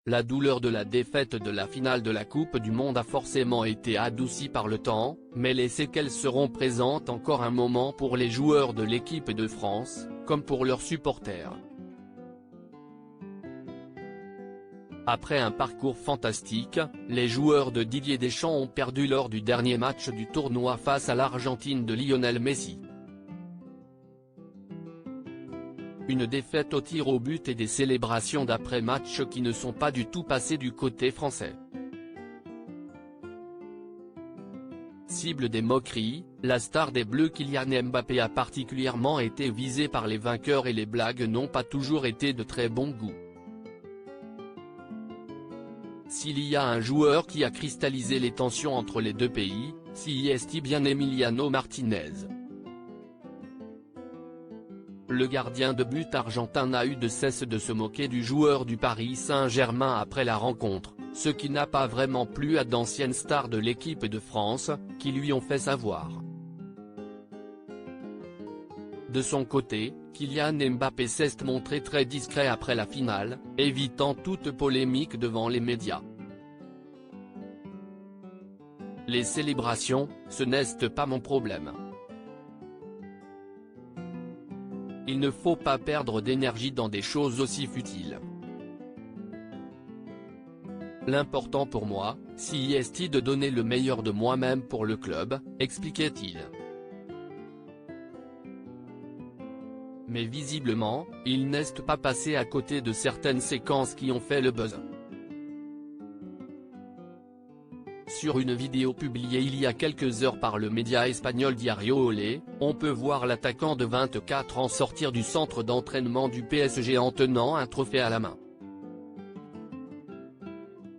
la douleur de la défaite de la finale de la Coupe du Monde a forcément été adoucie par le temps, mais les séquelles seront présentes encore un moment pour les joueurs de l'équipe de France, comme pour leurs supporters. Après un parcours fantastique, les joueurs de Didier Deschamps ont perdu lors du dernier match du tournoi face à l'Argentine de Lionel Messi. Une défaite au tir au but et des célébrations d'après-match qui ne sont pas du tout passées du côté français. Cible des moqueries, la star des Bleus Kylian Mbappé a particulièrement été visée par les vainqueurs et les blagues n'ont pas toujours été de très bon goût. S'il y a un joueur qui a cristallisé les tensions entre les deux pays, c'est bien Emiliano Martinez. Le gardien de but argentin n'a eu de cesse de se moquer du joueur du Paris Saint-Germain après la rencontre, ce qui n'a pas vraiment plu à d'anciennes stars de l'équipe de France, qui lui ont fait savoir. De son côté, Kylian Mbappé s'est montré très discret après la finale, évitant toute polémique devant les médias. Les célébrations, ce n'est pas mon problème. Il ne faut pas perdre d'énergie dans des choses aussi futiles. L'important pour moi, c'est de donner le meilleur de moi-même pour le club, expliquait-il. Mais visiblement, il n'est pas passé à côté de certaines séquences qui ont fait le buzz. Sur une vidéo publiée il y a quelques heures par le média espagnol Diario Olé, on peut voir l'attaquant de 24 ans sortir du centre d'entraînement du PSG en tenant un trophée à la main.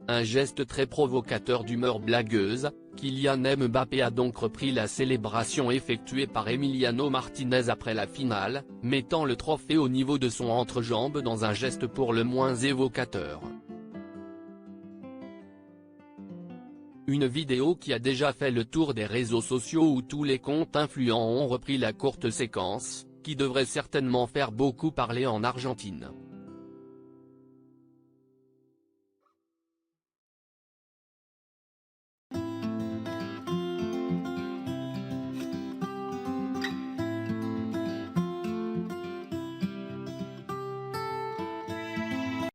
Un geste très provocateur d'humeur blagueuse, Kylian Mbappé a donc repris la célébration effectuée par Emiliano Martinez après la finale, mettant le trophée au niveau de son entrejambe dans un geste pour le moins évocateur. Une vidéo qui a déjà fait le tour des réseaux sociaux où tous les comptes influents ont repris la courte séquence, qui devrait certainement faire beaucoup parler en Argentine.